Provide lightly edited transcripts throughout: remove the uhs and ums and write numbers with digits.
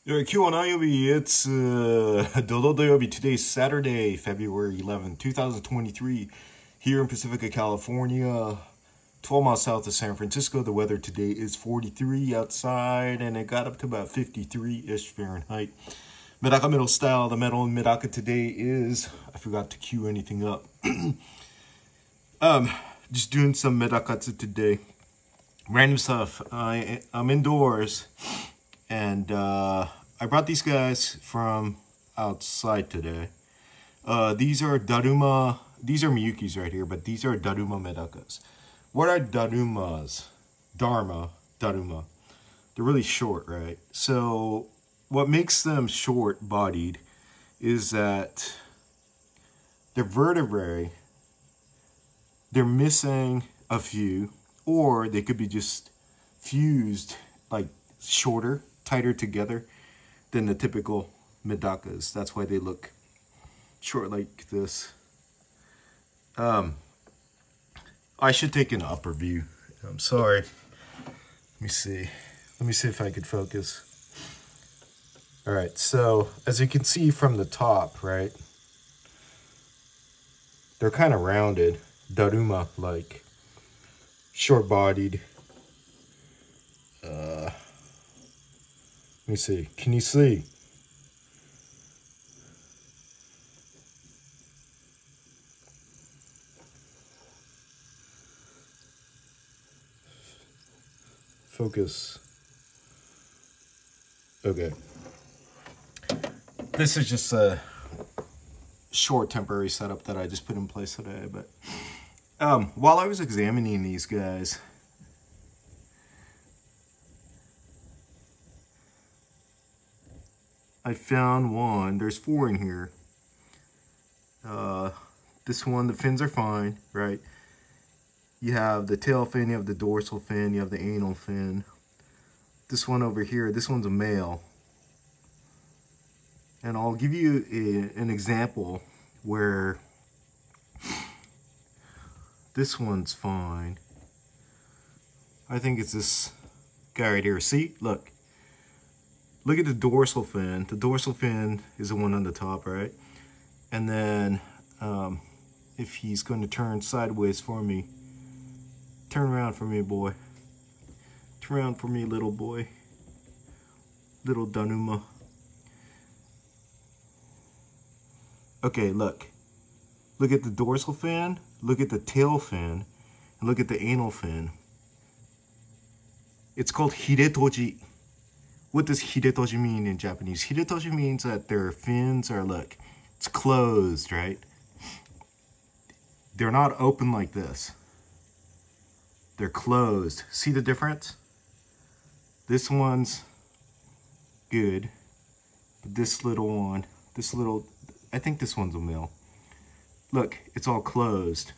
Q&A, it's Dodoyobi. Today's Saturday, February 11th, 2023, here in Pacifica, California, 12 miles south of San Francisco. The weather today is 43 outside, and it got up to about 53-ish Fahrenheit. Medaka metal style. The metal in Medaka today is, I forgot to cue anything up. Just doing some Medakas today. Random stuff. I'm indoors. And I brought these guys from outside today. These are Daruma. These are Miyukis right here, but these are Daruma Medakas. What are Darumas? Dharma, Daruma. They're really short, right? So what makes them short-bodied is that their vertebrae, they're missing a few, or they could be just fused, like shorter, tighter together than the typical Medakas. That's why they look short like this. I should take an upper view. I'm sorry. Let me see. Let me see if I could focus. All right, so as you can see from the top, right? They're kind of rounded, Daruma-like, short-bodied. Let me see. Can you see? Focus. Okay. This is just a short temporary setup that I just put in place today. But while I was examining these guys, I found one. There's four in here. This one, the fins are fine, right? You have the tail fin, you have the dorsal fin, you have the anal fin. This one over here, this one's a male. And I'll give you an example where this one's fine. I think it's this guy right here. See, look. Look at the dorsal fin. The dorsal fin is the one on the top, right? And then if he's going to turn sideways for me, turn around for me, boy. Turn around for me, little boy. Little Daruma. Okay, look. Look at the dorsal fin, look at the tail fin, and look at the anal fin. It's called hiretoji. What does hiretoji mean in Japanese? Hiretoji means that their fins are, look, it's closed, right? They're not open like this. They're closed. See the difference? This one's good. But this little one, I think this one's a male. Look, it's all closed.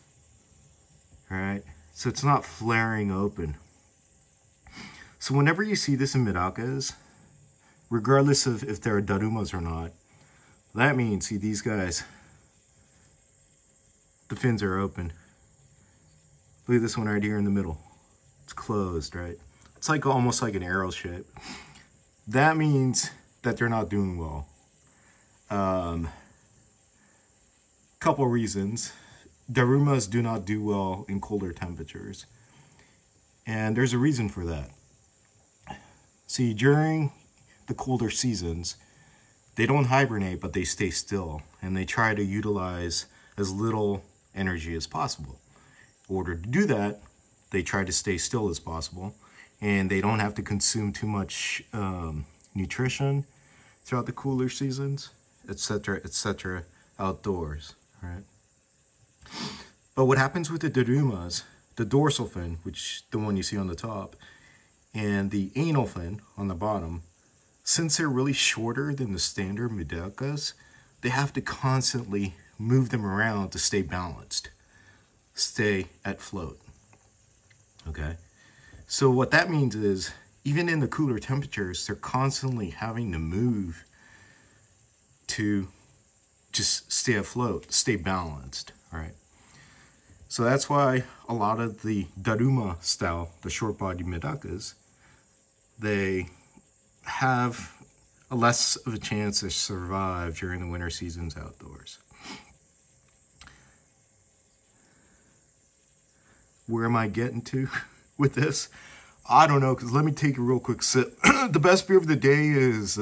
All right? So it's not flaring open. So whenever you see this in Medakas, regardless of if they're Darumas or not, that means, see these guys, the fins are open. Look at this one right here in the middle. It's closed, right? It's like almost like an arrow shape. That means that they're not doing well. Couple reasons. Darumas do not do well in colder temperatures. And there's a reason for that. See, during the colder seasons, they don't hibernate, but they stay still. And they try to utilize as little energy as possible. In order to do that, they try to stay still as possible. And they don't have to consume too much nutrition throughout the cooler seasons, etc., outdoors, right? But what happens with the Darumas, the dorsal fin, which the one you see on the top, and the anal fin on the bottom, since they're really shorter than the standard Medakas, they have to constantly move them around to stay balanced, stay at float. Okay? So what that means is, even in the cooler temperatures, they're constantly having to move to just stay afloat, stay balanced, all right? So that's why a lot of the Daruma style, the short-bodied Medakas, they have less of a chance to survive during the winter seasons outdoors. Where am I getting to with this? I don't know, because let me take a real quick sip. The best beer of the day is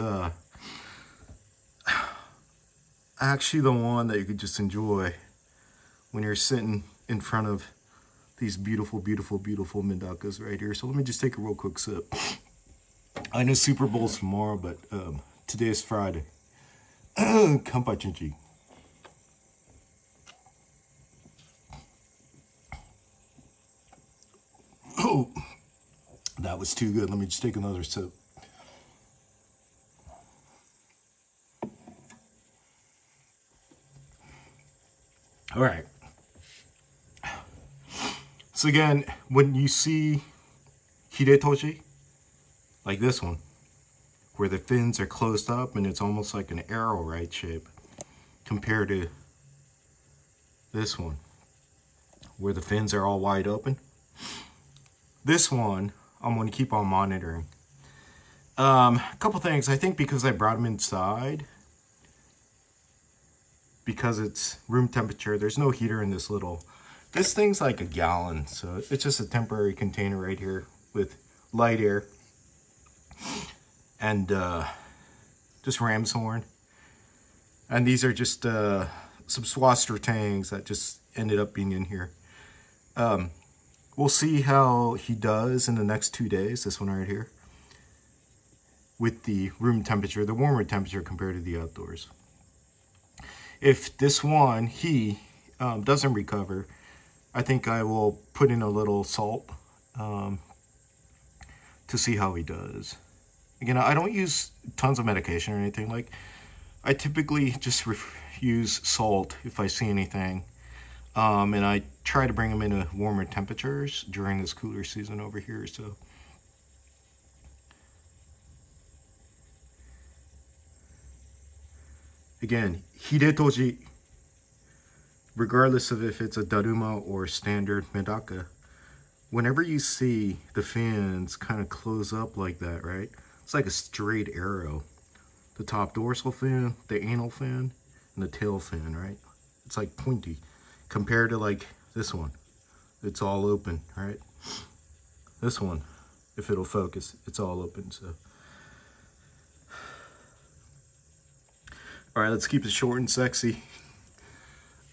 actually the one that you could just enjoy when you're sitting in front of these beautiful, beautiful, beautiful Medakas right here. So let me just take a real quick sip. I know Super Bowl's tomorrow, but today is Friday. Kanpai. Oh, that was too good. Let me just take another sip. All right. So again, when you see hire toji, like this one, where the fins are closed up and it's almost like an arrow, right, shape, compared to this one, where the fins are all wide open. This one, I'm going to keep on monitoring. A couple things. I think because I brought them inside, because it's room temperature, there's no heater in this little... This thing's like a gallon, so it's just a temporary container right here with light air and just ram's horn. And these are just some Swaster tangs that just ended up being in here. We'll see how he does in the next 2 days, this one right here, with the room temperature, the warmer temperature compared to the outdoors. If this one, he doesn't recover, I think I will put in a little salt to see how he does. Again, I don't use tons of medication or anything. Like, I typically just use salt if I see anything. And I try to bring them into warmer temperatures during this cooler season over here. So, again, hire toji, regardless of if it's a Daruma or standard Medaka, whenever you see the fins kind of close up like that, right? It's like a straight arrow. The top dorsal fin, the anal fin, and the tail fin, right? It's like pointy compared to like this one. It's all open, right? This one, if it'll focus, it's all open, so. All right, let's keep it short and sexy.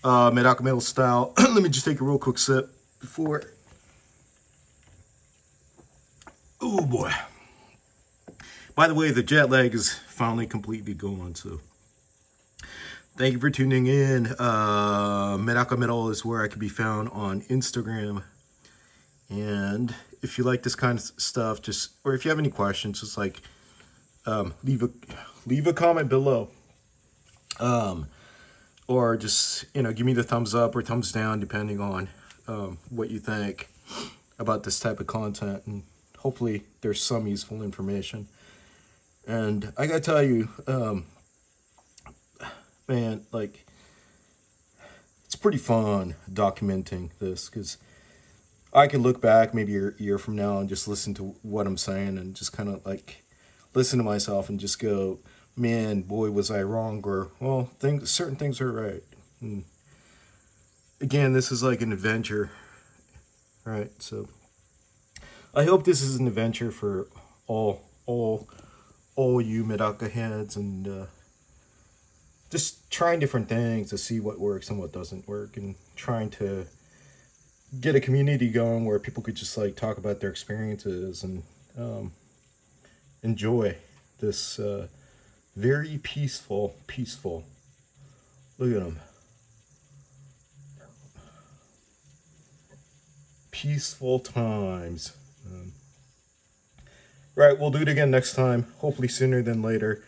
MedakaMetal style. Let me just take a real quick sip before. Oh boy. By the way, the jet lag is finally completely gone, so thank you for tuning in. MedakaMetal is where I can be found on Instagram. And if you like this kind of stuff, just, or if you have any questions, just like leave a comment below. Or just, you know, give me the thumbs up or thumbs down, depending on what you think about this type of content. And hopefully there's some useful information. And I gotta tell you, man, like, it's pretty fun documenting this, because I can look back maybe a year from now and just listen to what I'm saying and just kind of like listen to myself and just go, man, boy, was I wrong, or, well, certain things are right. And again, this is like an adventure, right? So I hope this is an adventure for all you Medaka heads, and just trying different things to see what works and what doesn't work, and trying to get a community going where people could just like talk about their experiences and enjoy this very peaceful, look at them, peaceful times. Right, we'll do it again next time, hopefully sooner than later.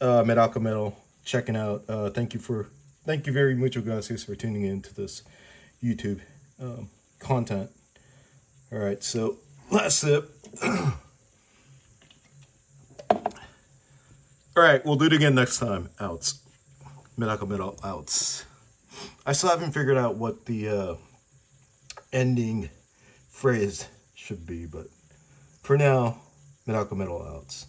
MedakaMetal, checking out. Thank you very mucho gracias for tuning in to this YouTube content. All right, so last sip. All right, we'll do it again next time. Outs. MedakaMetal outs. I still haven't figured out what the ending phrase should be, but for now, MedakaMetal outs.